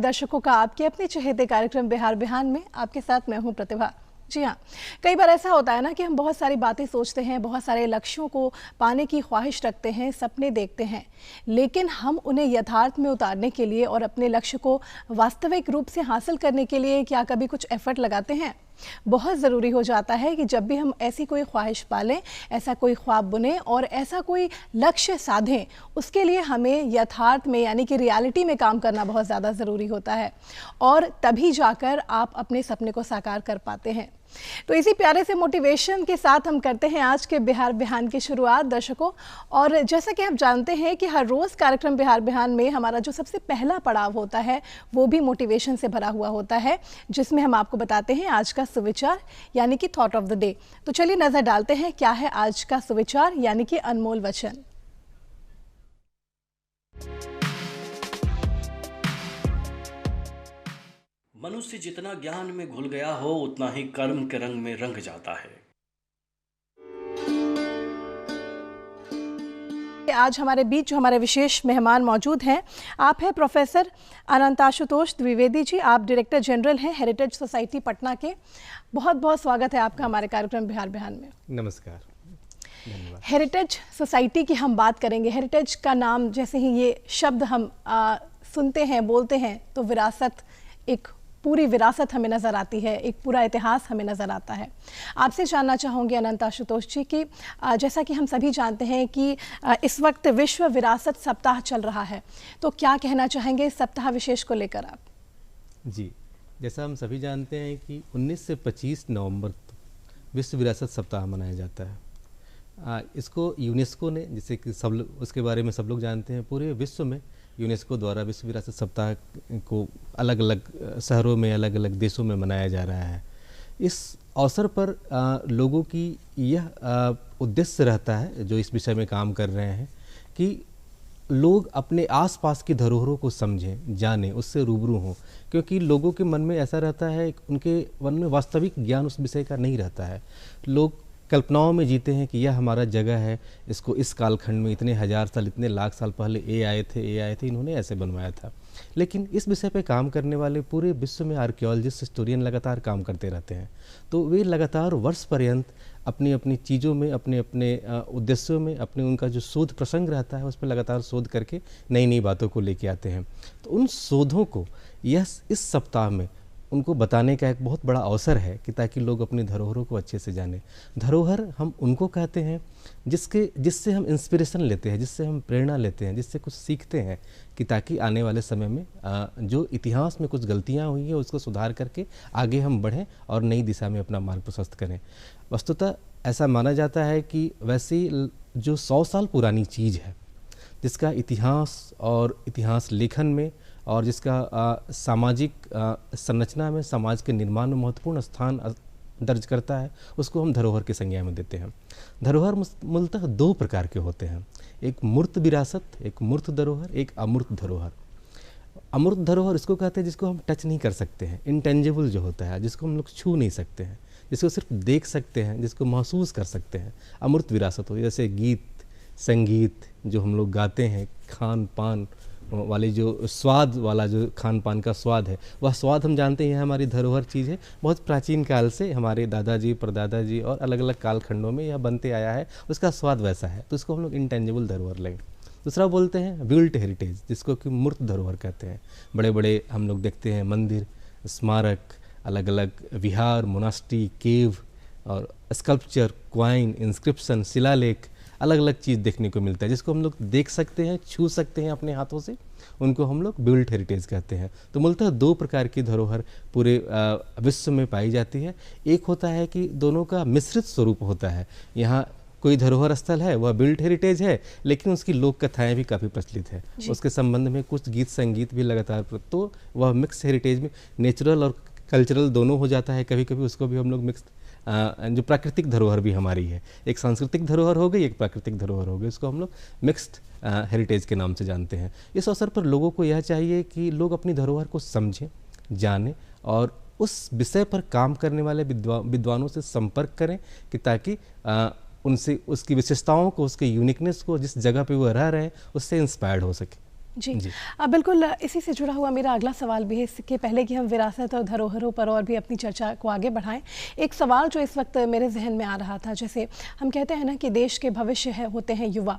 दर्शकों का आपके अपने चहेते कार्यक्रम बिहार बिहान में आपके साथ मैं हूं प्रतिभा। जी हाँ, कई बार ऐसा होता है ना कि हम बहुत सारी बातें सोचते हैं, बहुत सारे लक्ष्यों को पाने की ख्वाहिश रखते हैं, सपने देखते हैं, लेकिन हम उन्हें यथार्थ में उतारने के लिए और अपने लक्ष्य को वास्तविक रूप से हासिल करने के लिए क्या कभी कुछ एफर्ट लगाते हैं? बहुत ज़रूरी हो जाता है कि जब भी हम ऐसी कोई ख्वाहिश पालें, ऐसा कोई ख्वाब बुनें और ऐसा कोई लक्ष्य साधें, उसके लिए हमें यथार्थ में यानी कि रियलिटी में काम करना बहुत ज़्यादा ज़रूरी होता है और तभी जाकर आप अपने सपने को साकार कर पाते हैं। तो इसी प्यारे से मोटिवेशन के साथ हम करते हैं आज के बिहार बिहान की शुरुआत दर्शकों। और जैसा कि आप जानते हैं कि हर रोज़ कार्यक्रम बिहार बिहान में हमारा जो सबसे पहला पड़ाव होता है वो भी मोटिवेशन से भरा हुआ होता है, जिसमें हम आपको बताते हैं आज का सुविचार यानी कि थॉट ऑफ द डे। तो चलिए नज़र डालते हैं क्या है आज का सुविचार यानी कि अनमोल वचन। मनुष्य जितना ज्ञान में घुल गया हो उतना ही कर्म के रंग में रंग जाता है। आज हमारे बीच जो हमारे विशेष मेहमान मौजूद हैं, आप हैं प्रोफेसर अनंताशुतोष द्विवेदी जी। आप डायरेक्टर जनरल हैं हेरिटेज सोसाइटी पटना के। बहुत बहुत स्वागत है आपका हमारे कार्यक्रम बिहार बिहान में। नमस्कार, धन्यवाद। हेरिटेज सोसाइटी की हम बात करेंगे। हेरिटेज का नाम जैसे ही ये शब्द हम सुनते हैं, बोलते हैं, तो विरासत, एक पूरी विरासत हमें नज़र आती है, एक पूरा इतिहास हमें नज़र आता है। आपसे जानना चाहूँगी अनंताशुतोष जी कि जैसा कि हम सभी जानते हैं कि इस वक्त विश्व विरासत सप्ताह चल रहा है, तो क्या कहना चाहेंगे इस सप्ताह विशेष को लेकर आप? जी, जैसा हम सभी जानते हैं कि 19 से 25 नवंबर विश्व विरासत सप्ताह मनाया जाता है। इसको यूनेस्को ने, जिसे कि सब लोग उसके बारे में सब लोग जानते हैं, पूरे विश्व में यूनेस्को द्वारा विश्व विरासत सप्ताह को अलग अलग शहरों में, अलग अलग देशों में मनाया जा रहा है। इस अवसर पर लोगों की यह उद्देश्य रहता है, जो इस विषय में काम कर रहे हैं, कि लोग अपने आसपास की धरोहरों को समझें, जानें, उससे रूबरू हों, क्योंकि लोगों के मन में ऐसा रहता है, उनके मन में वास्तविक ज्ञान उस विषय का नहीं रहता है। लोग कल्पनाओं में जीते हैं कि यह हमारा जगह है, इसको इस कालखंड में इतने हज़ार साल, इतने लाख साल पहले ये आए थे, इन्होंने ऐसे बनवाया था। लेकिन इस विषय पे काम करने वाले पूरे विश्व में आर्कियोलॉजिस्ट, हिस्टोरियन लगातार काम करते रहते हैं। तो वे लगातार वर्ष पर्यंत अपनी अपनी चीज़ों में, अपने अपने उद्देश्यों में, अपने उनका जो शोध प्रसंग रहता है उस पर लगातार शोध करके नई नई बातों को लेके आते हैं। तो उन शोधों को इस सप्ताह में उनको बताने का एक बहुत बड़ा अवसर है कि ताकि लोग अपनी धरोहरों को अच्छे से जानें। धरोहर हम उनको कहते हैं जिससे हम इंस्पिरेशन लेते हैं, जिससे हम प्रेरणा लेते हैं, जिससे कुछ सीखते हैं, कि ताकि आने वाले समय में जो इतिहास में कुछ गलतियां हुई हैं उसको सुधार करके आगे हम बढ़ें और नई दिशा में अपना मार्ग प्रशस्त करें। वस्तुतः ऐसा माना जाता है कि वैसी जो 100 साल पुरानी चीज़ है, जिसका इतिहास और इतिहास लेखन में और जिसका सामाजिक संरचना में, समाज के निर्माण में महत्वपूर्ण स्थान दर्ज करता है, उसको हम धरोहर की संज्ञा में देते हैं। धरोहर मूलतः 2 प्रकार के होते हैं, एक मूर्त विरासत, एक मूर्त धरोहर, एक अमूर्त धरोहर। अमूर्त धरोहर इसको कहते हैं जिसको हम टच नहीं कर सकते हैं, इंटेंजिबल जो होता है, जिसको हम लोग छू नहीं सकते हैं, जिसको सिर्फ देख सकते हैं, जिसको महसूस कर सकते हैं। अमूर्त विरासत हो, जैसे गीत, संगीत जो हम लोग गाते हैं, खान पान वाले जो स्वाद वाला, जो खान पान का स्वाद है, वह स्वाद हम जानते हैं हमारी धरोहर चीज़ है। बहुत प्राचीन काल से हमारे दादाजी, परदादा जी और अलग अलग कालखंडों में यह बनते आया है, उसका स्वाद वैसा है, तो इसको हम लोग इंटेंजिबल धरोहर लेंगे। दूसरा बोलते हैं बिल्ट हेरिटेज, जिसको कि मूर्त धरोहर कहते हैं। बड़े बड़े हम लोग देखते हैं मंदिर, स्मारक, अलग अलग विहार, मोनास्ट्री, केव और स्कल्पचर, क्वाइन, इंस्क्रिप्शन, शिलालेख, अलग अलग चीज़ देखने को मिलता है, जिसको हम लोग देख सकते हैं, छू सकते हैं अपने हाथों से, उनको हम लोग बिल्ट हेरिटेज कहते हैं। तो मूलतः 2 प्रकार की धरोहर पूरे विश्व में पाई जाती है। एक होता है कि दोनों का मिश्रित स्वरूप होता है। यहाँ कोई धरोहर स्थल है, वह बिल्ट हेरिटेज है, लेकिन उसकी लोक कथाएँ भी काफ़ी प्रचलित है, उसके संबंध में कुछ गीत संगीत भी लगातार, तो वह मिक्स हेरिटेज में नेचुरल और कल्चरल दोनों हो जाता है। कभी कभी उसको भी हम लोग मिक्स, जो प्राकृतिक धरोहर भी हमारी है, एक सांस्कृतिक धरोहर हो गई, एक प्राकृतिक धरोहर हो गई, इसको हम लोग मिक्स्ड हेरिटेज के नाम से जानते हैं। इस अवसर पर लोगों को यह चाहिए कि लोग अपनी धरोहर को समझें, जानें और उस विषय पर काम करने वाले विद्वानों से संपर्क करें, कि ताकि उनसे उसकी विशेषताओं को, उसके यूनिकनेस को, जिस जगह पे वो रह रहे हैं, उससे इंस्पायर्ड हो सके। जी, जी। बिल्कुल इसी से जुड़ा हुआ मेरा अगला सवाल भी है। इसके पहले कि हम विरासत और धरोहरों पर और भी अपनी चर्चा को आगे बढ़ाएं, एक सवाल जो इस वक्त मेरे जहन में आ रहा था, जैसे हम कहते हैं ना कि देश के भविष्य है होते हैं युवा,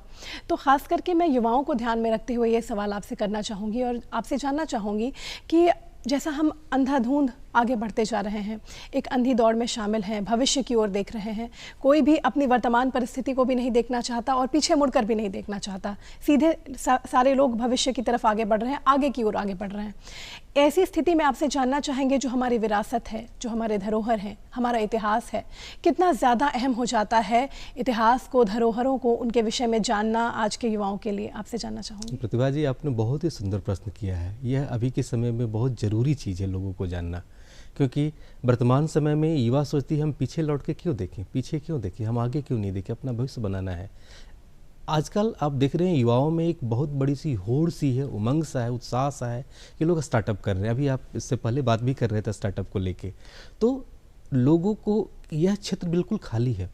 तो ख़ास करके मैं युवाओं को ध्यान में रखते हुए ये सवाल आपसे करना चाहूँगी और आपसे जानना चाहूँगी कि जैसा हम अंधाधुंध आगे बढ़ते जा रहे हैं, एक अंधी दौड़ में शामिल हैं, भविष्य की ओर देख रहे हैं, कोई भी अपनी वर्तमान परिस्थिति को भी नहीं देखना चाहता और पीछे मुड़कर भी नहीं देखना चाहता, सीधे सारे लोग भविष्य की तरफ आगे बढ़ रहे हैं, आगे की ओर आगे बढ़ रहे हैं। ऐसी स्थिति में आपसे जानना चाहेंगे, जो हमारी विरासत है, जो हमारे धरोहर हैं, हमारा इतिहास है, कितना ज़्यादा अहम हो जाता है इतिहास को, धरोहरों को, उनके विषय में जानना आज के युवाओं के लिए? आपसे जानना चाहूँगी। प्रतिभा जी, आपने बहुत ही सुंदर प्रश्न किया है। यह अभी के समय में बहुत ज़रूरी चीज़ है लोगों को जानना, क्योंकि वर्तमान समय में युवा सोचती है हम पीछे लौट के क्यों देखें, पीछे क्यों देखें, हम आगे क्यों नहीं देखें, अपना भविष्य बनाना है। आजकल आप देख रहे हैं युवाओं में एक बहुत बड़ी सी होड़ सी है, उमंग सा है, उत्साह सा है कि लोग स्टार्टअप कर रहे हैं। अभी आप इससे पहले बात भी कर रहे थे स्टार्टअप को लेके, तो लोगों को यह क्षेत्र बिल्कुल खाली है।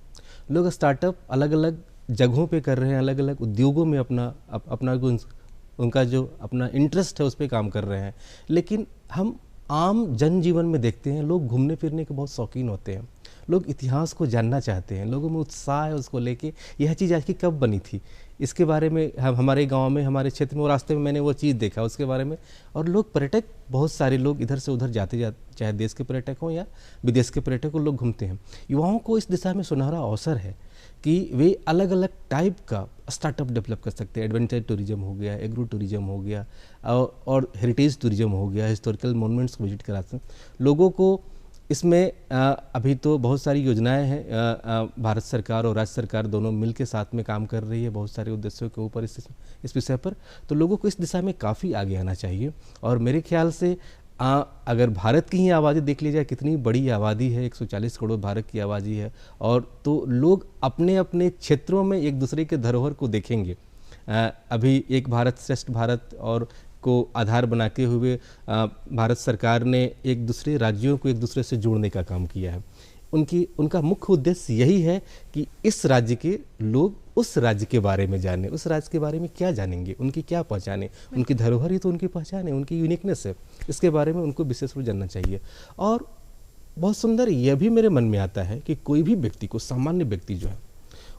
लोग स्टार्टअप अलग अलग जगहों पे कर रहे हैं, अलग अलग उद्योगों में अपना उनका जो अपना इंटरेस्ट है उस पर काम कर रहे हैं। लेकिन हम आम जनजीवन में देखते हैं लोग घूमने फिरने के बहुत शौकीन होते हैं, लोग इतिहास को जानना चाहते हैं, लोगों में उत्साह है उसको लेके। यह चीज़ आज की कब बनी थी, इसके बारे में हमारे गांव में, हमारे क्षेत्र में, रास्ते में मैंने वो चीज़ देखा उसके बारे में। और लोग पर्यटक, बहुत सारे लोग इधर से उधर जाते चाहे देश के पर्यटक हों या विदेश के पर्यटक हो, लोग घूमते हैं। युवाओं को इस दिशा में सुनहरा अवसर है कि वे अलग अलग टाइप का स्टार्टअप डेवलप कर सकते हैं। एडवेंचर टूरिज्म हो गया, एग्रो टूरिज्म हो गया, और हेरिटेज टूरिज्म हो गया, हिस्टोरिकल मोनूमेंट्स को विजिट करा सकते हैं। लोगों को इसमें अभी तो बहुत सारी योजनाएं हैं, भारत सरकार और राज्य सरकार दोनों मिल के साथ में काम कर रही है बहुत सारे उद्देश्यों के ऊपर इस विषय पर। तो लोगों को इस दिशा में काफ़ी आगे आना चाहिए। और मेरे ख्याल से अगर भारत की ही आबादी देख ली जाए, कितनी बड़ी आबादी है, 140 करोड़ भारत की आबादी है, और तो लोग अपने अपने क्षेत्रों में एक दूसरे के धरोहर को देखेंगे। अभी एक भारत श्रेष्ठ भारत और को आधार बनाते हुए भारत सरकार ने एक दूसरे राज्यों को एक दूसरे से जोड़ने का काम किया है। उनका मुख्य उद्देश्य यही है कि इस राज्य के लोग उस राज्य के बारे में जाने, उस राज्य के बारे में क्या जानेंगे, उनकी क्या पहचाने, उनकी धरोहर ही तो उनकी पहचान है, उनकी यूनिकनेस है, इसके बारे में उनको विशेष रूप जानना चाहिए। और बहुत सुंदर यह भी मेरे मन में आता है कि कोई भी व्यक्ति को, सामान्य व्यक्ति जो है,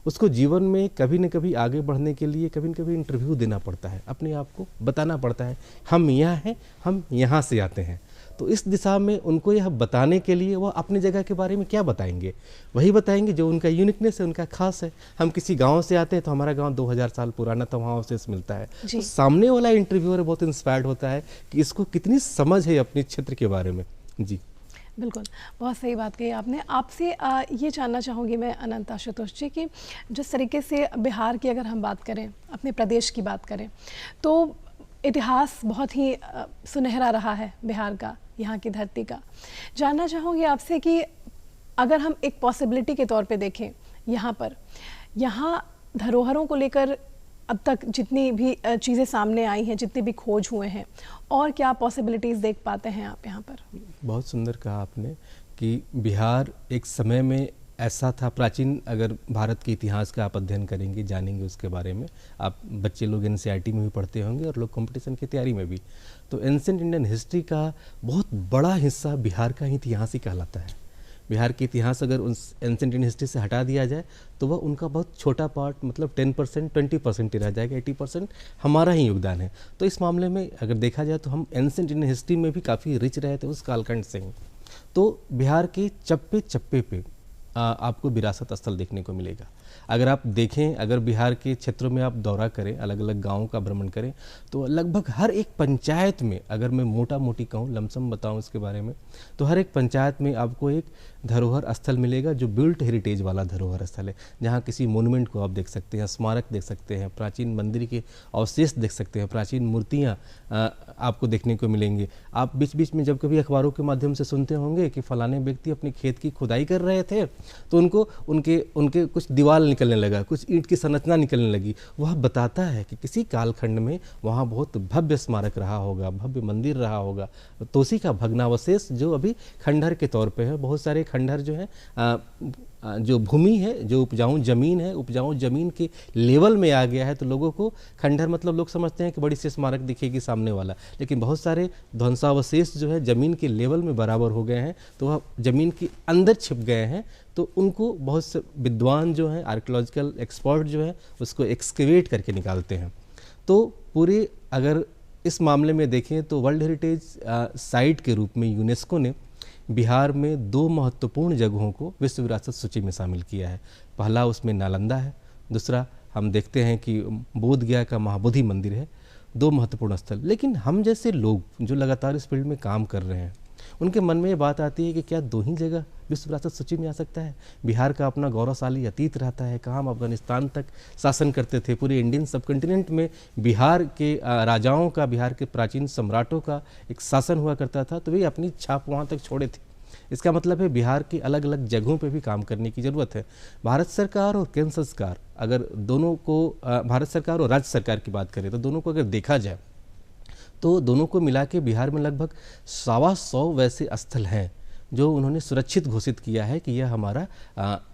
उसको जीवन में कभी न कभी आगे बढ़ने के लिए कभी न कभी इंटरव्यू देना पड़ता है, अपने आप को बताना पड़ता है, हम यहाँ हैं, हम यहाँ से आते हैं। तो इस दिशा में उनको यह बताने के लिए वो अपनी जगह के बारे में क्या बताएंगे, वही बताएंगे जो उनका यूनिकनेस है, उनका खास है। हम किसी गांव से आते हैं तो हमारा गांव 2000 साल पुराना था, वहाँ अवशेष मिलता है, तो सामने वाला इंटरव्यूअर बहुत इंस्पायर्ड होता है कि इसको कितनी समझ है अपने क्षेत्र के बारे में। जी बिल्कुल, बहुत सही बात कही आपने। आपसे ये जानना चाहूँगी मैं अनंत आशुतोष जी कि जिस तरीके से बिहार की अगर हम बात करें, अपने प्रदेश की बात करें, तो इतिहास बहुत ही सुनहरा रहा है बिहार का, यहाँ की धरती का। जानना चाहूँगी आपसे कि अगर हम एक पॉसिबिलिटी के तौर पे देखें, यहाँ धरोहरों को लेकर अब तक जितनी भी चीज़ें सामने आई हैं, जितने भी खोज हुए हैं, और क्या पॉसिबिलिटीज़ देख पाते हैं आप यहाँ पर? बहुत सुंदर कहा आपने कि बिहार एक समय में ऐसा था, प्राचीन, अगर भारत के इतिहास का आप अध्ययन करेंगे, जानेंगे उसके बारे में, आप बच्चे लोग NCERT में भी पढ़ते होंगे और लोग कंपटीशन की तैयारी में भी, तो एंशिएंट इंडियन हिस्ट्री का बहुत बड़ा हिस्सा बिहार का इतिहास ही कहलाता है। बिहार के इतिहास अगर उस एंशिएंट इंडियन हिस्ट्री से हटा दिया जाए तो वह उनका बहुत छोटा पार्ट, मतलब 10%, 20% ही रह जाएगा, 80% हमारा ही योगदान है। तो इस मामले में अगर देखा जाए तो हम एंशिएंट इंडियन हिस्ट्री में भी काफ़ी रिच रहे थे उस कालखंड से ही। तो बिहार के चप्पे चप्पे पे आपको विरासत स्थल देखने को मिलेगा। अगर आप देखें, अगर बिहार के क्षेत्रों में आप दौरा करें, अलग अलग गांवों का भ्रमण करें, तो लगभग हर एक पंचायत में, अगर मैं मोटा मोटी कहूँ, लमसम बताऊँ इसके बारे में, तो हर एक पंचायत में आपको एक धरोहर स्थल मिलेगा जो बिल्ट हेरिटेज वाला धरोहर स्थल है, जहाँ किसी मोन्यूमेंट को आप देख सकते हैं, स्मारक देख सकते हैं, प्राचीन मंदिर के अवशेष देख सकते हैं, प्राचीन मूर्तियाँ आपको देखने को मिलेंगी। आप बीच बीच में जब कभी अखबारों के माध्यम से सुनते होंगे कि फलाने व्यक्ति अपने खेत की खुदाई कर रहे थे तो उनको उनके कुछ दीवार निकलने लगा, कुछ ईंट की संरचना निकलने लगी। वह बताता है कि किसी कालखंड में वहाँ बहुत भव्य स्मारक रहा होगा, भव्य मंदिर रहा होगा। तो उसी का भग्नावशेष जो अभी खंडहर के तौर पे है, बहुत सारे खंडहर जो है जो भूमि है, जो उपजाऊ ज़मीन है, उपजाऊ ज़मीन के लेवल में आ गया है। तो लोगों को खंडहर मतलब लोग समझते हैं कि बड़ी सी स्मारक दिखेगी सामने वाला, लेकिन बहुत सारे ध्वंसावशेष जो है ज़मीन के लेवल में बराबर हो गए हैं, तो वह ज़मीन के अंदर छिप गए हैं। तो उनको बहुत से विद्वान जो हैं, आर्कियोलॉजिकल एक्सपर्ट जो है, उसको एक्सकेवेट करके निकालते हैं। तो पूरे अगर इस मामले में देखें तो वर्ल्ड हेरिटेज साइट के रूप में यूनेस्को ने बिहार में 2 महत्वपूर्ण जगहों को विश्व विरासत सूची में शामिल किया है। पहला उसमें नालंदा है, दूसरा हम देखते हैं कि बोध गया का महाबोधि मंदिर है। 2 महत्वपूर्ण स्थल। लेकिन हम जैसे लोग जो लगातार इस फील्ड में काम कर रहे हैं, उनके मन में ये बात आती है कि क्या 2 ही जगह विश्व विरासत सूची में आ सकता है? बिहार का अपना गौरवशाली अतीत रहता है। कहाँ हम अफगानिस्तान तक शासन करते थे, पूरे इंडियन सबकॉन्टिनेंट में बिहार के राजाओं का, बिहार के प्राचीन सम्राटों का एक शासन हुआ करता था, तो वे अपनी छाप वहाँ तक छोड़े थे। इसका मतलब है बिहार की अलग अलग जगहों पे भी काम करने की ज़रूरत है। भारत सरकार और केंद्र सरकार, अगर दोनों को भारत सरकार और राज्य सरकार की बात करें तो दोनों को अगर देखा जाए तो दोनों को मिला के बिहार में लगभग 125 वैसे स्थल हैं जो उन्होंने सुरक्षित घोषित किया है कि यह हमारा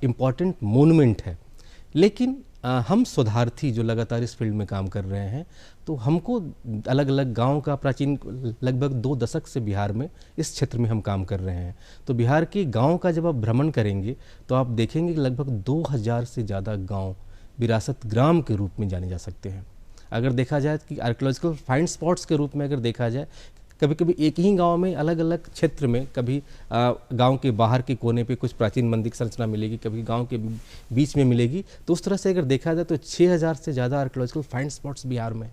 इम्पॉर्टेंट मोन्यूमेंट है। लेकिन हम शोधार्थी जो लगातार इस फील्ड में काम कर रहे हैं, तो हमको अलग अलग गांव का प्राचीन लगभग 2 दशक से बिहार में इस क्षेत्र में हम काम कर रहे हैं। तो बिहार के गांव का जब आप भ्रमण करेंगे तो आप देखेंगे कि लगभग 2000 से ज़्यादा गांव विरासत ग्राम के रूप में जाने जा सकते हैं। अगर देखा जाए कि आर्कियोलॉजिकल फाइंड स्पॉट्स के रूप में अगर देखा जाए, कभी कभी एक ही गांव में अलग अलग क्षेत्र में, कभी गांव के बाहर के कोने पे कुछ प्राचीन मंदिर संरचना मिलेगी, कभी गांव के बीच में मिलेगी। तो उस तरह से अगर देखा जाए तो 6000 से ज़्यादा आर्कियोलॉजिकल फाइंड स्पॉट्स बिहार में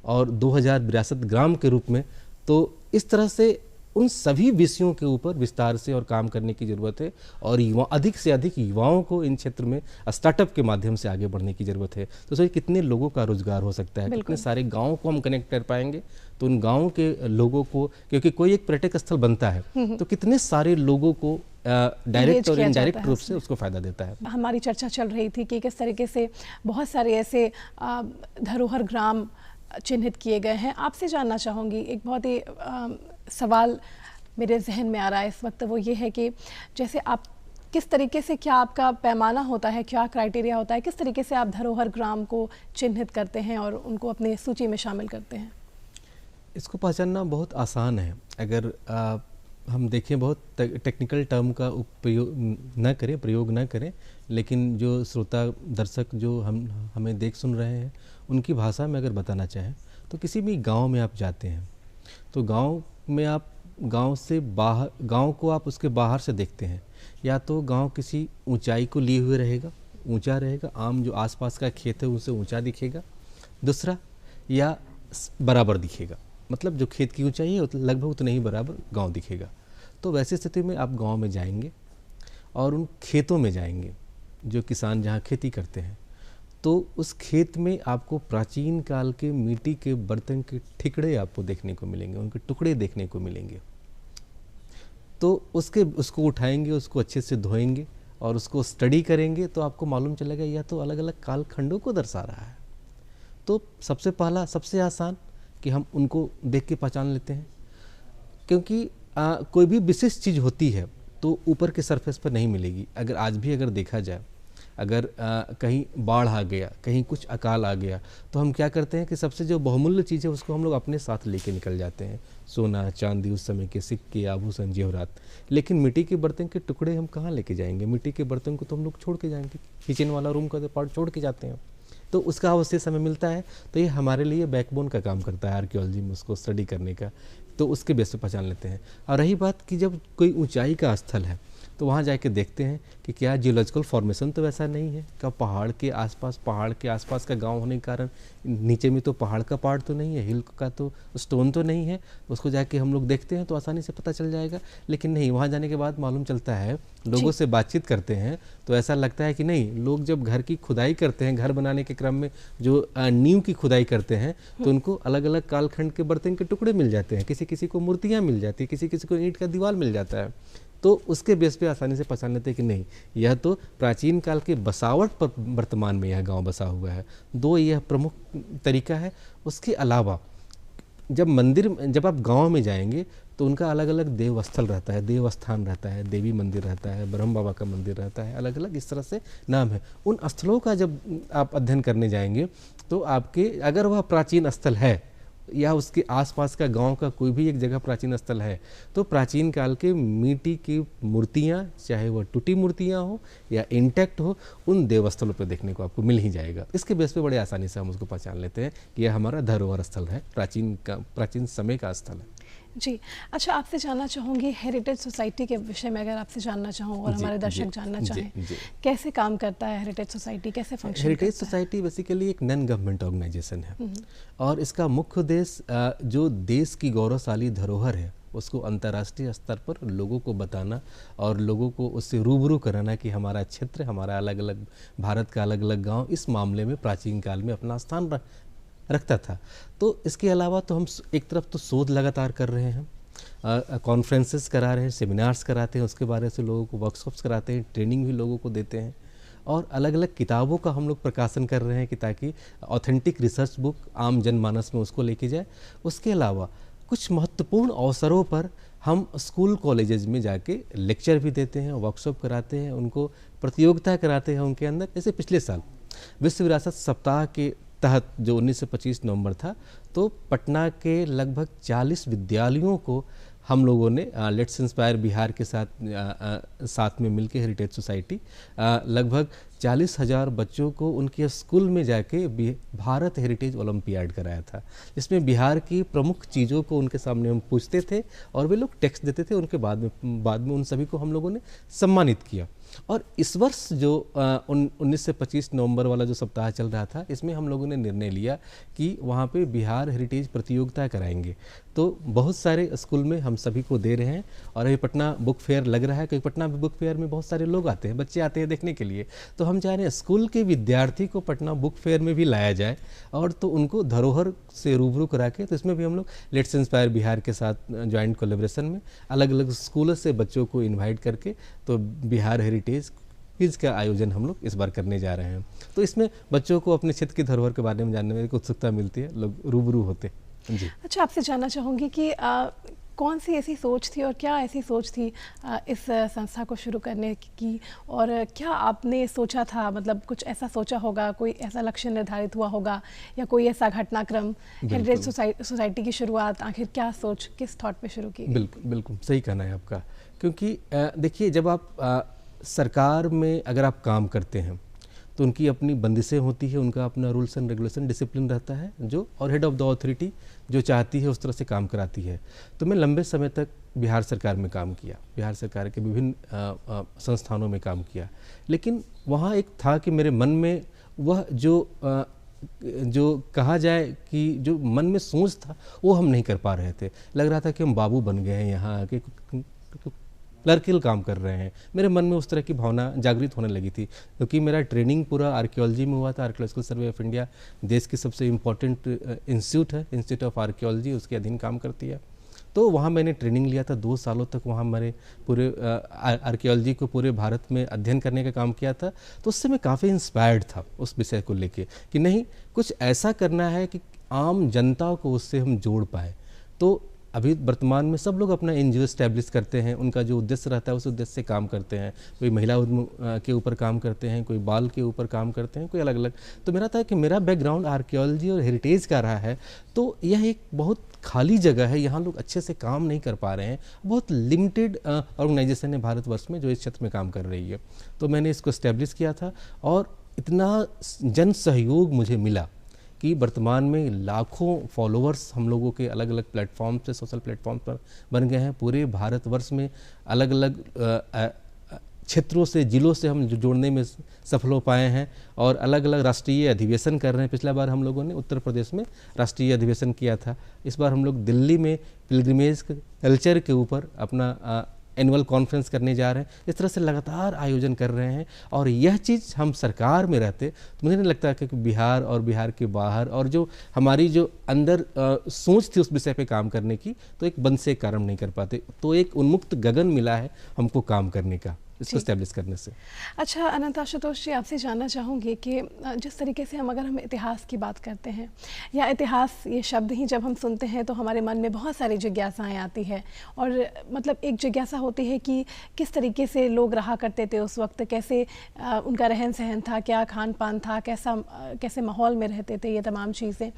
और 2000 विरासत ग्राम के रूप में। तो इस तरह से उन सभी विषयों के ऊपर विस्तार से और काम करने की ज़रूरत है और युवा अधिक से अधिक युवाओं को इन क्षेत्र में स्टार्टअप के माध्यम से आगे बढ़ने की ज़रूरत है। तो सोचिए कितने लोगों का रोजगार हो सकता है, कितने सारे गाँवों को हम कनेक्ट कर पाएंगे। तो उन गाँव के लोगों को, क्योंकि कोई एक पर्यटक स्थल बनता है तो कितने सारे लोगों को डायरेक्ट और इनडायरेक्ट रूप से उसको फ़ायदा देता है। हमारी चर्चा चल रही थी कि किस तरीके से बहुत सारे ऐसे धरोहर ग्राम चिन्हित किए गए हैं। आपसे जानना चाहूँगी, एक बहुत ही सवाल मेरे जहन में आ रहा है इस वक्त, वो ये है कि जैसे आप किस तरीके से, क्या आपका पैमाना होता है, क्या क्राइटेरिया होता है, किस तरीके से आप धरोहर ग्राम को चिन्हित करते हैं और उनको अपनी सूची में शामिल करते हैं? इसको पहचानना बहुत आसान है। अगर हम देखें, बहुत टेक्निकल टर्म का प्रयोग न करें, लेकिन जो श्रोता दर्शक जो हमें देख सुन रहे हैं उनकी भाषा में अगर बताना चाहें तो किसी भी गांव में आप जाते हैं तो गांव में आप गांव को आप उसके बाहर से देखते हैं। या तो गांव किसी ऊंचाई को लिए हुए रहेगा, ऊंचा रहेगा, आम जो आसपास का खेत है उनसे ऊंचा दिखेगा। दूसरा, या बराबर दिखेगा, मतलब जो खेत की ऊंचाई है लगभग उतना ही बराबर गांव दिखेगा। तो वैसी स्थिति में आप गांव में जाएंगे और उन खेतों में जाएंगे जो किसान जहां खेती करते हैं, तो उस खेत में आपको प्राचीन काल के मिट्टी के बर्तन के ठिकड़े आपको देखने को मिलेंगे, उनके टुकड़े देखने को मिलेंगे। तो उसको उठाएंगे, उसको अच्छे से धोएंगे और उसको स्टडी करेंगे तो आपको मालूम चलेगा यह तो अलग अलग कालखंडों को दर्शा रहा है। तो सबसे पहला, सबसे आसान कि हम उनको देख के पहचान लेते हैं, क्योंकि कोई भी विशेष चीज़ होती है तो ऊपर के सरफेस पर नहीं मिलेगी। अगर आज भी अगर देखा जाए, अगर कहीं बाढ़ आ गया, कहीं कुछ अकाल आ गया, तो हम क्या करते हैं कि सबसे जो बहुमूल्य चीज़ है उसको हम लोग अपने साथ लेके निकल जाते हैं, सोना चांदी, उस समय के सिक्के, आभूषण, जेवरात। लेकिन मिट्टी के बर्तन के टुकड़े हम कहाँ लेके जाएंगे? मिट्टी के बर्तन को तो हम लोग छोड़ के जाएंगे, किचन वाला रूम का तो पार्ट छोड़ के जाते हैं, तो उसका अवशेष हमें मिलता है। तो ये हमारे लिए बैकबोन का काम करता है आर्कियोलॉजी में, उसको स्टडी करने का। तो उसके बेस पे पहचान लेते हैं। और रही बात कि जब कोई ऊंचाई का स्थल है तो वहाँ जाके देखते हैं कि क्या जियोलॉजिकल फॉर्मेशन तो वैसा नहीं है, क्या पहाड़ के आसपास का गांव होने के कारण नीचे में तो पहाड़ का पार्ट तो नहीं है, हिल का तो स्टोन तो नहीं है। उसको जाके हम लोग देखते हैं तो आसानी से पता चल जाएगा। लेकिन नहीं, वहाँ जाने के बाद मालूम चलता है, लोगों से बातचीत करते हैं तो ऐसा लगता है कि नहीं, लोग जब घर की खुदाई करते हैं, घर बनाने के क्रम में जो नींव की खुदाई करते हैं तो उनको अलग अलग कालखंड के बर्तन के टुकड़े मिल जाते हैं, किसी किसी को मूर्तियाँ मिल जाती है, किसी किसी को ईंट का दीवार मिल जाता है। तो उसके बेस पे आसानी से पहचान लेते हैं कि नहीं, यह तो प्राचीन काल के बसावट पर वर्तमान में यह गांव बसा हुआ है। दो यह प्रमुख तरीका है। उसके अलावा जब आप गांव में जाएंगे तो उनका अलग अलग देव स्थल रहता है, देवस्थान रहता है, देवी मंदिर रहता है, ब्रह्म बाबा का मंदिर रहता है, अलग अलग इस तरह से नाम है। उन स्थलों का जब आप अध्ययन करने जाएंगे तो आपके, अगर वह प्राचीन स्थल है या उसके आसपास का गांव का कोई भी एक जगह प्राचीन स्थल है, तो प्राचीन काल के मिट्टी की मूर्तियां, चाहे वह टूटी मूर्तियां हो या इंटैक्ट हो, उन देवस्थलों पर देखने को आपको मिल ही जाएगा। इसके बेस पे बड़े आसानी से हम उसको पहचान लेते हैं कि यह हमारा धरोहर स्थल है, प्राचीन समय का स्थल है। जी, अच्छा, आपसे जानना चाहूँगी हेरिटेज सोसाइटी के विषय में, अगर आपसे जानना चाहूँ और हमारे दर्शक जानना चाहें, कैसे काम करता है हेरिटेज सोसाइटी, कैसे फंक्शन? हेरिटेज सोसाइटी बेसिकली एक नॉन गवर्नमेंट ऑर्गेनाइजेशन है और इसका मुख्य उद्देश्य जो देश की गौरवशाली धरोहर है उसको अंतर्राष्ट्रीय स्तर पर लोगों को बताना और लोगों को उससे रूबरू कराना कि हमारा क्षेत्र, हमारा अलग अलग भारत का अलग अलग गांव इस मामले में प्राचीन काल में अपना स्थान रखता था। तो इसके अलावा तो हम एक तरफ तो शोध लगातार कर रहे हैं, कॉन्फ्रेंसेस करा रहे हैं, सेमिनार्स कराते हैं, उसके बारे से लोगों को वर्कशॉप्स कराते हैं, ट्रेनिंग भी लोगों को देते हैं और अलग अलग किताबों का हम लोग प्रकाशन कर रहे हैं कि ताकि ऑथेंटिक रिसर्च बुक आम जनमानस में उसको लेके जाए। उसके अलावा कुछ महत्वपूर्ण अवसरों पर हम स्कूल कॉलेजेस में जाके लेक्चर भी देते हैं, वर्कशॉप कराते हैं, उनको प्रतियोगिता कराते हैं उनके अंदर। जैसे पिछले साल विश्व विरासत सप्ताह के तहत जो 19 से 25 नवंबर था, तो पटना के लगभग 40 विद्यालयों को हम लोगों ने लेट्स इंस्पायर बिहार के साथ में मिलकर हेरिटेज सोसाइटी लगभग 40,000 बच्चों को उनके स्कूल में जाके भारत हेरिटेज ओलंपियाड कराया था, जिसमें बिहार की प्रमुख चीज़ों को उनके सामने हम पूछते थे और वे लोग टेक्स्ट देते थे। उनके बाद में उन सभी को हम लोगों ने सम्मानित किया। और इस वर्ष जो 19 से 25 नवंबर वाला जो सप्ताह चल रहा था, इसमें हम लोगों ने निर्णय लिया कि वहाँ पे बिहार हेरिटेज प्रतियोगिता कराएंगे। तो बहुत सारे स्कूल में हम सभी को दे रहे हैं और अभी पटना बुक फेयर लग रहा है, क्योंकि पटना बुक फेयर में बहुत सारे लोग आते हैं, बच्चे आते हैं देखने के लिए। तो हम चाह रहे हैं स्कूल के विद्यार्थी को पटना बुक फेयर में भी लाया जाए और तो उनको धरोहर से रूबरू करा के, तो इसमें भी हम लोग लेट्स इंस्पायर बिहार के साथ ज्वाइंट कोलेब्रेशन में अलग अलग स्कूलों से बच्चों को इन्वाइट करके तो बिहार हेरिटेज क्विज का आयोजन हम लोग इस बार करने जा रहे हैं। तो इसमें बच्चों को अपने क्षेत्र की धरोहर के बारे में जानने में एक उत्सुकता मिलती है, लोग रूबरू होते हैं। जी, अच्छा, आपसे जानना चाहूँगी कि कौन सी ऐसी सोच थी और क्या ऐसी सोच थी इस संस्था को शुरू करने की, और क्या आपने सोचा था, मतलब कुछ ऐसा सोचा होगा, कोई ऐसा लक्ष्य निर्धारित हुआ होगा या कोई ऐसा घटनाक्रम? हेरिटेज सोसाइटी की शुरुआत आखिर क्या सोच, किस थॉट पे शुरू की? बिल्कुल बिल्कुल सही कहना है आपका, क्योंकि देखिए जब आप सरकार में अगर आप काम करते हैं तो उनकी अपनी बंदिशें होती है, उनका अपना रूल्स एंड रेगुलेशन डिसिप्लिन रहता है जो, और हेड ऑफ द अथॉरिटी जो चाहती है उस तरह से काम कराती है। तो मैं लंबे समय तक बिहार सरकार में काम किया, बिहार सरकार के विभिन्न संस्थानों में काम किया, लेकिन वहाँ एक था कि मेरे मन में वह जो कहा जाए कि जो मन में सोच था वो हम नहीं कर पा रहे थे। लग रहा था कि हम बाबू बन गए हैं, यहाँ आके क्लर्कियल काम कर रहे हैं। मेरे मन में उस तरह की भावना जागृत होने लगी थी, क्योंकि मेरा ट्रेनिंग पूरा आर्कियोलॉजी में हुआ था। आर्कियोलॉजिकल सर्वे ऑफ इंडिया देश की सबसे इम्पोर्टेंट इंस्टीट्यूट है, इंस्टीट्यूट ऑफ आर्कियोलॉजी, उसके अधीन काम करती है। तो वहाँ मैंने ट्रेनिंग लिया था, 2 सालों तक वहाँ मेरे पूरे आर्कियोलॉजी को पूरे भारत में अध्ययन करने का काम किया था। तो उससे मैं काफ़ी इंस्पायर्ड था उस विषय को लेके कि नहीं, कुछ ऐसा करना है कि आम जनता को उससे हम जोड़ पाए। तो अभी वर्तमान में सब लोग अपना एनजीओ एस्टैब्लिश करते हैं, उनका जो उद्देश्य रहता है उस उद्देश्य से काम करते हैं। कोई महिला उद्यम के ऊपर काम करते हैं, कोई बाल के ऊपर काम करते हैं, कोई अलग अलग। तो मेरा था कि मेरा बैकग्राउंड आर्कियोलॉजी और हेरिटेज का रहा है, तो यह एक बहुत खाली जगह है, यहाँ लोग अच्छे से काम नहीं कर पा रहे हैं। बहुत लिमिटेड ऑर्गेनाइजेशन है भारतवर्ष में जो इस क्षेत्र में काम कर रही है। तो मैंने इसको एस्टैब्लिश किया था और इतना जन सहयोग मुझे मिला कि वर्तमान में लाखों फॉलोअर्स हम लोगों के अलग अलग प्लेटफॉर्म से, सोशल प्लेटफॉर्म पर बन गए हैं। पूरे भारतवर्ष में अलग अलग क्षेत्रों से, जिलों से हम जोड़ने में सफल हो पाए हैं और अलग अलग राष्ट्रीय अधिवेशन कर रहे हैं। पिछला बार हम लोगों ने उत्तर प्रदेश में राष्ट्रीय अधिवेशन किया था, इस बार हम लोग दिल्ली में पिलग्रिमेज कल्चर के ऊपर अपना एनुअल कॉन्फ्रेंस करने जा रहे हैं। इस तरह से लगातार आयोजन कर रहे हैं और यह चीज़ हम सरकार में रहते तो मुझे नहीं लगता कि बिहार और बिहार के बाहर और जो हमारी जो अंदर सोच थी उस विषय पे काम करने की, तो एक बंद से काम नहीं कर पाते। तो एक उन्मुक्त गगन मिला है हमको काम करने का। इसको स्टैब्लिश करने से। अच्छा अनंत आशुतोष जी, आपसे जानना चाहूँगी कि जिस तरीके से अगर हम इतिहास की बात करते हैं या इतिहास ये शब्द ही जब हम सुनते हैं तो हमारे मन में बहुत सारी जिज्ञासाएं आती है, और मतलब एक जिज्ञासा होती है कि किस तरीके से लोग रहा करते थे उस वक्त, कैसे उनका रहन सहन था, क्या खान पान था, कैसे माहौल में रहते थे, ये तमाम चीज़ें।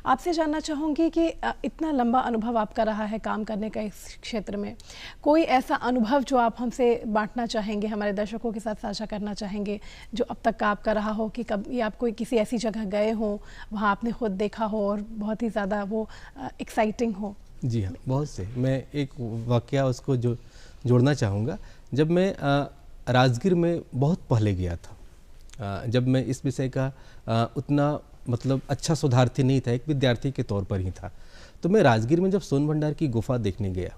आपसे जानना चाहूँगी कि इतना लंबा अनुभव आपका रहा है काम करने का इस क्षेत्र में, कोई ऐसा अनुभव जो आप हमसे बांटना चाहेंगे, हमारे दर्शकों के साथ साझा करना चाहेंगे, जो अब तक का आपका रहा हो कि कभी आप कोई किसी ऐसी जगह गए हो, वहाँ आपने खुद देखा हो और बहुत ही ज़्यादा वो एक्साइटिंग हो? जी हाँ, बहुत से। मैं एक वाकया उसको जोड़ना चाहूँगा। जब मैं राजगीर में बहुत पहले गया था, जब मैं इस विषय का उतना मतलब अच्छा शोधार्थी नहीं था, एक विद्यार्थी के तौर पर ही था, तो मैं राजगीर में जब सोन भंडार की गुफा देखने गया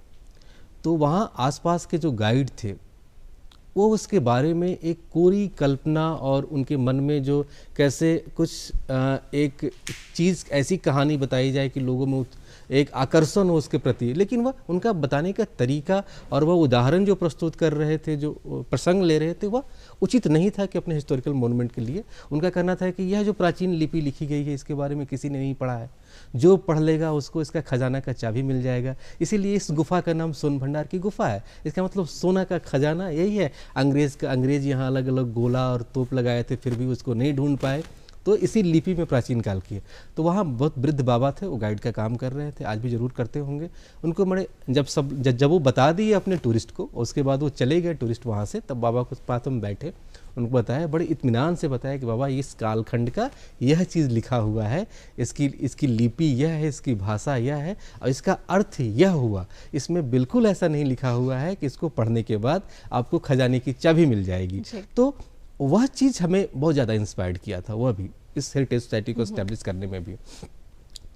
तो वहाँ आसपास के जो गाइड थे वो उसके बारे में एक कोरी कल्पना और उनके मन में जो कैसे कुछ एक चीज़ ऐसी कहानी बताई जाए कि लोगों में एक आकर्षण हो उसके प्रति, लेकिन वह उनका बताने का तरीका और वह उदाहरण जो प्रस्तुत कर रहे थे, जो प्रसंग ले रहे थे, वह उचित नहीं था कि अपने हिस्टोरिकल मोनुमेंट के लिए। उनका कहना था कि यह जो प्राचीन लिपि लिखी गई है इसके बारे में किसी ने नहीं पढ़ा है, जो पढ़ लेगा उसको इसका खजाना का चाबी मिल जाएगा। इसीलिए इस गुफा का नाम सोन भंडार की गुफा है। इसका मतलब सोना का खजाना यही है। अंग्रेज यहाँ अलग अलग गोला और तोप लगाए थे, फिर भी उसको नहीं ढूंढ पाए, तो इसी लिपि में प्राचीन काल की है। तो वहाँ बहुत वृद्ध बाबा थे, वो गाइड का काम कर रहे थे, आज भी जरूर करते होंगे। उनको बड़े जब वो बता दिए अपने टूरिस्ट को, उसके बाद वो चले गए टूरिस्ट वहाँ से, तब बाबा के पास हम बैठे, उनको बताया, बड़े इत्मीनान से बताया कि बाबा इस कालखंड का यह चीज़ लिखा हुआ है, इसकी लिपि यह है, इसकी भाषा यह है और इसका अर्थ यह हुआ। इसमें बिल्कुल ऐसा नहीं लिखा हुआ है कि इसको पढ़ने के बाद आपको खजाने की चाबी मिल जाएगी। तो वह चीज़ हमें बहुत ज़्यादा इंस्पायर्ड किया था, वह भी इस हेरिटेज सोसाइटी को एस्टैब्लिश करने में भी।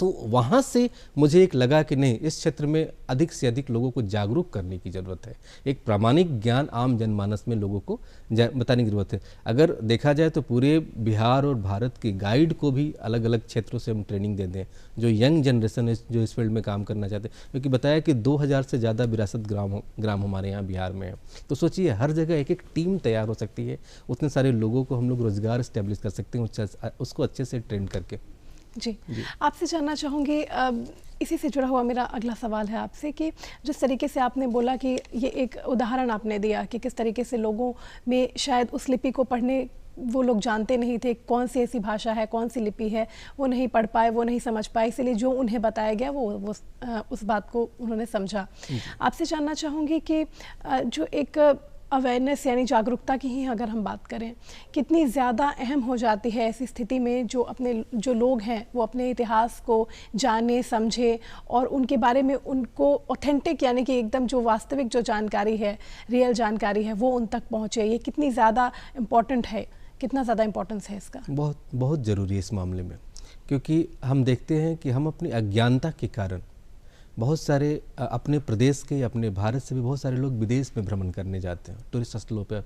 तो वहाँ से मुझे एक लगा कि नहीं, इस क्षेत्र में अधिक से अधिक लोगों को जागरूक करने की ज़रूरत है। एक प्रामाणिक ज्ञान आम जनमानस में लोगों को बताने की ज़रूरत है। अगर देखा जाए तो पूरे बिहार और भारत के गाइड को भी अलग अलग क्षेत्रों से हम ट्रेनिंग दे दें, जो यंग जनरेशन है जो इस फील्ड में काम करना चाहते हैं, क्योंकि बताया कि 2000 से ज़्यादा विरासत ग्राम हमारे यहाँ बिहार में है। तो सोचिए हर जगह एक एक टीम तैयार हो सकती है, उतने सारे लोगों को हम लोग रोज़गार इस्टेब्लिश कर सकते हैं उसको अच्छे से ट्रेन करके। जी, आपसे जानना चाहूँगी, इसी से जुड़ा हुआ मेरा अगला सवाल है आपसे कि जिस तरीके से आपने बोला कि ये एक उदाहरण आपने दिया कि किस तरीके से लोगों में शायद उस लिपि को पढ़ने वो लोग जानते नहीं थे, कौन सी ऐसी भाषा है, कौन सी लिपि है, वो नहीं पढ़ पाए, वो नहीं समझ पाए, इसलिए जो उन्हें बताया गया वो उस बात को उन्होंने समझा। आपसे जानना चाहूँगी कि जो एक अवेयरनेस यानी जागरूकता की ही अगर हम बात करें, कितनी ज़्यादा अहम हो जाती है ऐसी स्थिति में जो लोग हैं वो अपने इतिहास को जाने समझे और उनके बारे में उनको ऑथेंटिक यानी कि एकदम जो वास्तविक जो जानकारी है, रियल जानकारी है, वो उन तक पहुँचे। ये कितनी ज़्यादा इम्पॉर्टेंट है, कितना ज़्यादा इम्पोर्टेंस है इसका? बहुत बहुत ज़रूरी है इस मामले में, क्योंकि हम देखते हैं कि हम अपनी अज्ञानता के कारण बहुत सारे अपने प्रदेश के, अपने भारत से भी बहुत सारे लोग विदेश में भ्रमण करने जाते हैं, टूरिस्ट स्थलों पर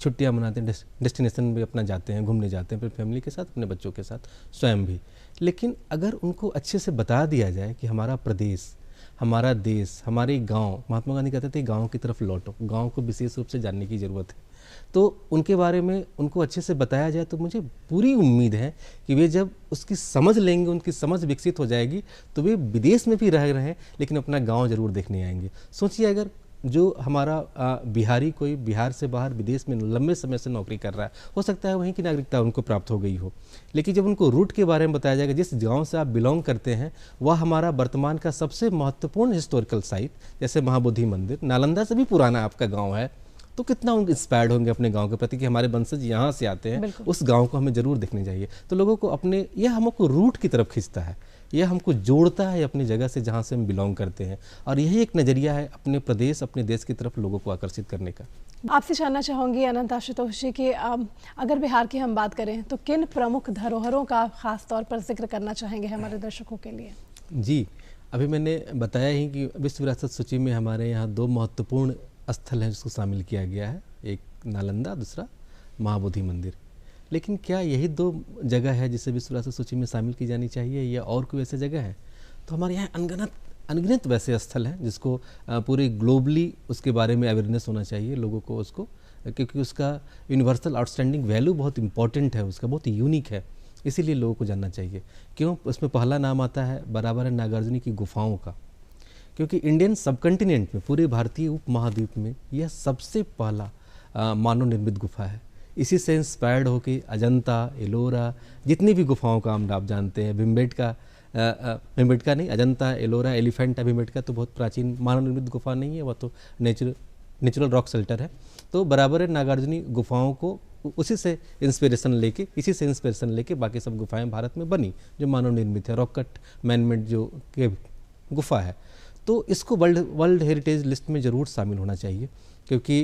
छुट्टियां मनाते हैं, डेस्टिनेशन में अपना जाते हैं, घूमने जाते हैं, फिर फैमिली के साथ, अपने बच्चों के साथ, स्वयं भी। लेकिन अगर उनको अच्छे से बता दिया जाए कि हमारा प्रदेश, हमारा देश, हमारे गांव, महात्मा गांधी कहते थे गांव की तरफ लौटो, गांव को विशेष रूप से जानने की ज़रूरत है, तो उनके बारे में उनको अच्छे से बताया जाए तो मुझे पूरी उम्मीद है कि वे जब उसकी समझ लेंगे, उनकी समझ विकसित हो जाएगी, तो वे विदेश में भी रह रहे हैं लेकिन अपना गांव जरूर देखने आएंगे। सोचिए अगर जो हमारा बिहारी कोई बिहार से बाहर विदेश में लंबे समय से नौकरी कर रहा है, हो सकता है वहीं की नागरिकता उनको प्राप्त हो गई हो, लेकिन जब उनको रूट के बारे में बताया जाएगा, जिस गांव से आप बिलोंग करते हैं वह हमारा वर्तमान का सबसे महत्वपूर्ण हिस्टोरिकल साइट, जैसे महाबोधि मंदिर, नालंदा से भी पुराना आपका गाँव है, तो कितना उनको इंस्पायर्ड होंगे अपने गांव के प्रति कि हमारे वंशज यहाँ से आते हैं, उस गांव को हमें जरूर देखने चाहिए। तो लोगों को अपने, यह हमको रूट की तरफ खींचता है, यह हमको जोड़ता है अपनी जगह से जहाँ से हम बिलोंग करते हैं, और यही एक नज़रिया है अपने प्रदेश, अपने देश की तरफ लोगों को आकर्षित करने का। आपसे जानना चाहूँगी अनंत आशुतोष जी कि अगर बिहार की हम बात करें तो किन प्रमुख धरोहरों का खास तौर पर जिक्र करना चाहेंगे हमारे दर्शकों के लिए? जी, अभी मैंने बताया ही कि विश्व विरासत सूची में हमारे यहाँ 2 महत्वपूर्ण स्थल हैं जिसको शामिल किया गया है, एक नालंदा, दूसरा महाबोधि मंदिर। लेकिन क्या यही 2 जगह है जिसे विश्व विरासत सूची में शामिल की जानी चाहिए या और कोई ऐसी जगह है? तो हमारे यहाँ अनगिनत वैसे स्थल हैं जिसको पूरे ग्लोबली उसके बारे में अवेयरनेस होना चाहिए, लोगों को उसको क्योंकि उसका यूनिवर्सल आउटस्टैंडिंग वैल्यू बहुत इंपॉर्टेंट है, उसका बहुत यूनिक है, इसीलिए लोगों को जानना चाहिए। क्यों? उसमें पहला नाम आता है बराबर है नागार्जुनी की गुफाओं का, क्योंकि इंडियन सबकंटिनेंट में, पूरे भारतीय उपमहाद्वीप में यह सबसे पहला मानव निर्मित गुफा है। इसी से इंस्पायर्ड होकर अजंता, एलोरा, जितनी भी गुफाओं का हम आप जानते हैं, भीमबेटका नहीं, अजंता, एलोरा, एलिफेंटा, भीमबेटका तो बहुत प्राचीन मानव निर्मित गुफा नहीं है, वह तो नेचुरल रॉक शेल्टर है। तो बराबर है नागार्जुनी गुफाओं को इसी से इंस्पिरेशन लेके बाकी सब गुफाएं भारत में बनी जो मानव निर्मित है, रॉक कट मैनमेड जो गुफा है। तो इसको वर्ल्ड हेरिटेज लिस्ट में ज़रूर शामिल होना चाहिए, क्योंकि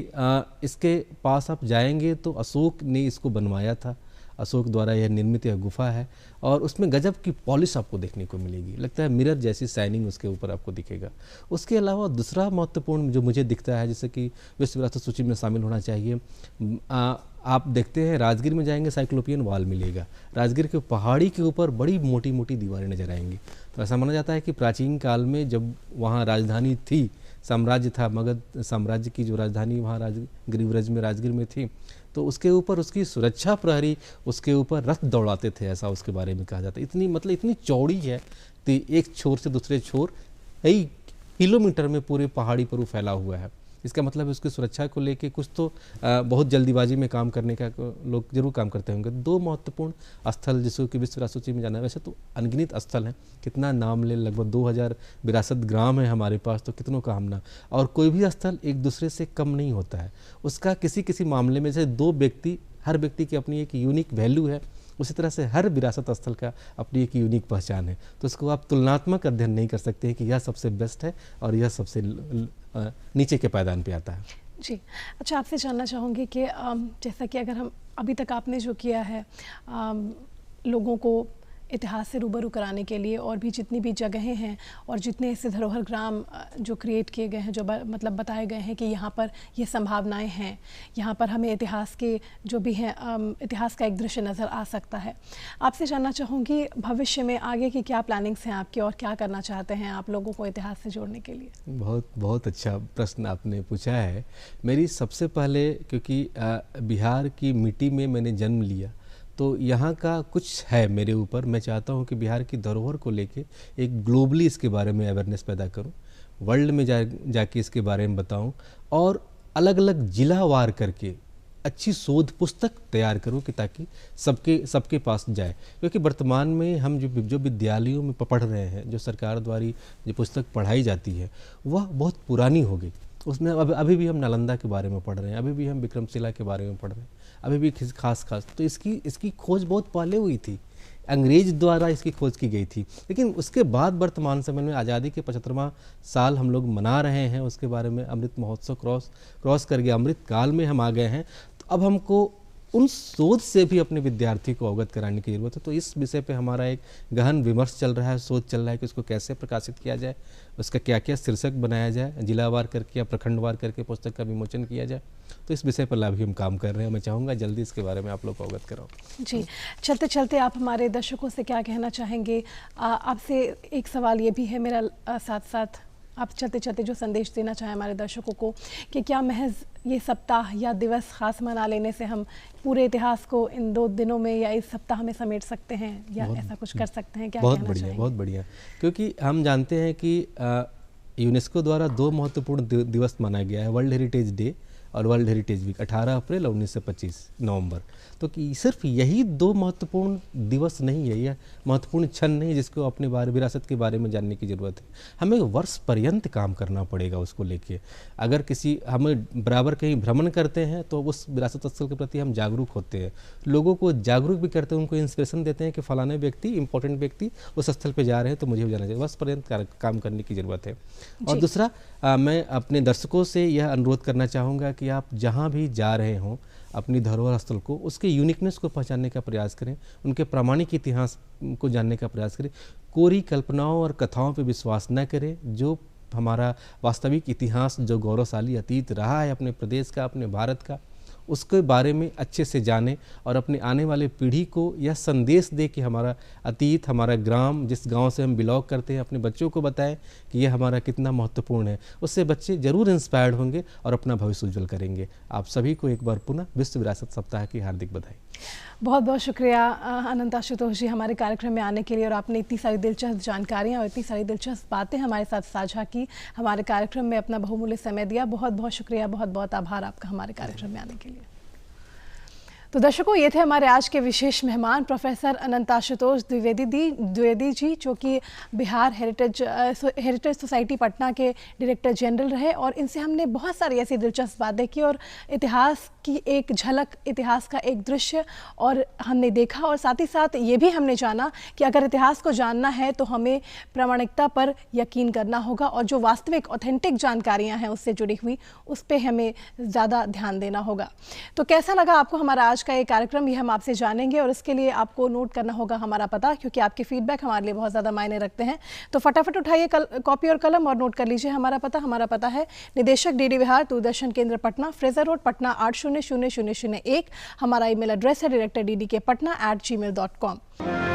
इसके पास आप जाएंगे तो अशोक ने इसको बनवाया था, अशोक द्वारा यह निर्मित यह गुफा है, और उसमें गजब की पॉलिश आपको देखने को मिलेगी, लगता है मिरर जैसी शाइनिंग उसके ऊपर आपको दिखेगा। उसके अलावा दूसरा महत्वपूर्ण जो मुझे दिखता है जैसे कि विश्व विरासत सूची में शामिल होना चाहिए, आप देखते हैं राजगीर में जाएंगे साइक्लोपियन वॉल मिलेगा, राजगीर के पहाड़ी के ऊपर बड़ी मोटी मोटी दीवारें नजर आएंगी। तो ऐसा माना जाता है कि प्राचीन काल में जब वहाँ राजधानी थी, साम्राज्य था, मगध साम्राज्य की जो राजधानी वहाँ गिरिव्रज में राजगीर में थी, तो उसके ऊपर उसकी सुरक्षा प्रहरी उसके ऊपर रथ दौड़ाते थे, ऐसा उसके बारे में कहा जाता है। इतनी चौड़ी है कि एक छोर से दूसरे छोर कई किलोमीटर में पूरे पहाड़ी पर वो फैला हुआ है। इसका मतलब है उसकी सुरक्षा को लेके कुछ तो बहुत जल्दीबाजी में काम करने का लोग जरूर काम करते होंगे। दो महत्वपूर्ण स्थल जिसको कि विश्व विरासत सूची में जाना है, वैसे तो अनगिनत स्थल हैं, कितना नाम ले, लगभग 2000 विरासत ग्राम है हमारे पास, तो कितनों का हम ना, और कोई भी स्थल एक दूसरे से कम नहीं होता है। उसका किसी मामले में जैसे हर व्यक्ति की अपनी एक यूनिक वैल्यू है, उसी तरह से हर विरासत स्थल का अपनी एक यूनिक पहचान है। तो उसको आप तुलनात्मक अध्ययन नहीं कर सकते हैं कि यह सबसे बेस्ट है और यह सबसे नीचे के पायदान पे आता है। जी, अच्छा, आपसे जानना चाहूँगी कि जैसा कि अगर हम अभी तक आपने जो किया है लोगों को इतिहास से रूबरू कराने के लिए, और भी जितनी भी जगहें हैं और जितने ऐसे धरोहर ग्राम जो क्रिएट किए गए हैं, जो मतलब बताए गए हैं कि यहाँ पर ये संभावनाएं हैं, यहाँ पर हमें इतिहास के जो भी हैं इतिहास का एक दृश्य नज़र आ सकता है। आपसे जानना चाहूँगी भविष्य में आगे की क्या प्लानिंग्स हैं आपकी, और क्या करना चाहते हैं आप लोगों को इतिहास से जोड़ने के लिए? बहुत अच्छा प्रश्न आपने पूछा है। मेरी सबसे पहले, क्योंकि बिहार की मिट्टी में मैंने जन्म लिया, तो यहाँ का कुछ है मेरे ऊपर। मैं चाहता हूँ कि बिहार की धरोहर को लेके एक ग्लोबली इसके बारे में अवेयरनेस पैदा करूँ, वर्ल्ड में जाके इसके बारे में बताऊँ, और अलग अलग जिला वार करके अच्छी शोध पुस्तक तैयार करूँ कि ताकि सबके पास जाए। क्योंकि वर्तमान में हम जो विद्यालयों में पढ़ रहे हैं, जो सरकार द्वारा जो पुस्तक पढ़ाई जाती है, वह बहुत पुरानी हो गई। उसमें अभी भी हम नालंदा के बारे में पढ़ रहे हैं, अभी भी हम विक्रमशिला के बारे में पढ़ रहे हैं, अभी भी खास तो इसकी खोज बहुत पहले हुई थी, अंग्रेज द्वारा इसकी खोज की गई थी। लेकिन उसके बाद वर्तमान समय में आज़ादी के 75वां साल हम लोग मना रहे हैं, उसके बारे में अमृत महोत्सव क्रॉस कर गया, अमृत काल में हम आ गए हैं। तो अब हमको उन शोध से भी अपने विद्यार्थी को अवगत कराने की ज़रूरत है। तो इस विषय पे हमारा एक गहन विमर्श चल रहा है, शोध चल रहा है कि उसको कैसे प्रकाशित किया जाए, उसका क्या क्या शीर्षक बनाया जाए, जिलावार करके या प्रखंडवार करके पुस्तक का विमोचन किया जाए। तो इस विषय पर अभी हम काम कर रहे हैं। मैं चाहूँगा जल्दी इसके बारे में आप लोग को अवगत कराऊँ। जी, चलते चलते आप हमारे दर्शकों से क्या कहना चाहेंगे? आपसे एक सवाल ये भी है मेरा, साथ साथ आप चलते चलते जो संदेश देना चाहें हमारे दर्शकों को, कि क्या महज ये सप्ताह या दिवस खास मना लेने से हम पूरे इतिहास को इन 2 दिनों में या इस सप्ताह में समेट सकते हैं, या ऐसा कुछ कर सकते हैं? क्या कहना चाहेंगे? बहुत बढ़िया, क्योंकि हम जानते हैं कि यूनेस्को द्वारा 2 महत्वपूर्ण दिवस माना गया है, वर्ल्ड हेरिटेज डे और वर्ल्ड हेरिटेज वीक, 18 अप्रैल और 1925 नवंबर। तो कि सिर्फ यही 2 महत्वपूर्ण दिवस नहीं है, यह महत्वपूर्ण क्षण नहीं जिसको अपने विरासत के बारे में जानने की ज़रूरत है। हमें वर्ष पर्यंत काम करना पड़ेगा उसको लेके। अगर हमें बराबर कहीं भ्रमण करते हैं तो उस विरासत स्थल के प्रति हम जागरूक होते हैं, लोगों को जागरूक भी करते हैं, उनको इंस्पिरेशन देते हैं कि फलाने व्यक्ति, इंपॉर्टेंट व्यक्ति उस स्थल पर जा रहे हैं तो मुझे भी जाना चाहिए। वर्ष पर्यंत काम करने की ज़रूरत है। और दूसरा, मैं अपने दर्शकों से यह अनुरोध करना चाहूँगा कि आप जहाँ भी जा रहे हों अपनी धरोहर स्थल को, उसके यूनिकनेस को पहचानने का प्रयास करें, उनके प्रामाणिक इतिहास को जानने का प्रयास करें। कोरी कल्पनाओं और कथाओं पर विश्वास न करें। जो हमारा वास्तविक इतिहास, जो गौरवशाली अतीत रहा है अपने प्रदेश का, अपने भारत का, उसके बारे में अच्छे से जाने और अपने आने वाले पीढ़ी को यह संदेश दे कि हमारा अतीत, हमारा ग्राम, जिस गांव से हम बिलोंग करते हैं, अपने बच्चों को बताएं कि यह हमारा कितना महत्वपूर्ण है। उससे बच्चे जरूर इंस्पायर्ड होंगे और अपना भविष्य उज्जवल करेंगे। आप सभी को एक बार पुनः विश्व विरासत सप्ताह की हार्दिक बधाई। बहुत बहुत शुक्रिया अनंत आशुतोष जी हमारे कार्यक्रम में आने के लिए, और आपने इतनी सारी दिलचस्प जानकारियां और इतनी सारी दिलचस्प बातें हमारे साथ साझा की, हमारे कार्यक्रम में अपना बहुमूल्य समय दिया। बहुत बहुत शुक्रिया, बहुत बहुत आभार आपका हमारे कार्यक्रम में आने के लिए। तो दर्शकों, ये थे हमारे आज के विशेष मेहमान प्रोफेसर अनंत आशुतोष द्विवेदी जी, जो कि बिहार हेरिटेज सोसाइटी पटना के डायरेक्टर जनरल रहे, और इनसे हमने बहुत सारी ऐसी दिलचस्प बातें की और इतिहास की एक झलक, इतिहास का एक दृश्य और हमने देखा, और साथ ही साथ ये भी हमने जाना कि अगर इतिहास को जानना है तो हमें प्रामाणिकता पर यकीन करना होगा, और जो वास्तविक ऑथेंटिक जानकारियाँ हैं उससे जुड़ी हुई, उस पर हमें ज़्यादा ध्यान देना होगा। तो कैसा लगा आपको हमारा आज का ये कार्यक्रम, ये हम आपसे जानेंगे, और इसके लिए आपको नोट करना होगा हमारा पता, क्योंकि आपके फीडबैक हमारे लिए बहुत ज़्यादा मायने रखते हैं। तो फटाफट उठाइए कॉपी और कलम और नोट कर लीजिए हमारा पता। हमारा पता है निदेशक डीडी बिहार, दूरदर्शन केंद्र पटना, फ्रेजर रोड, पटना 800001। हमारा ईमेल एड्रेस है director.ddkpatna@gmail.com।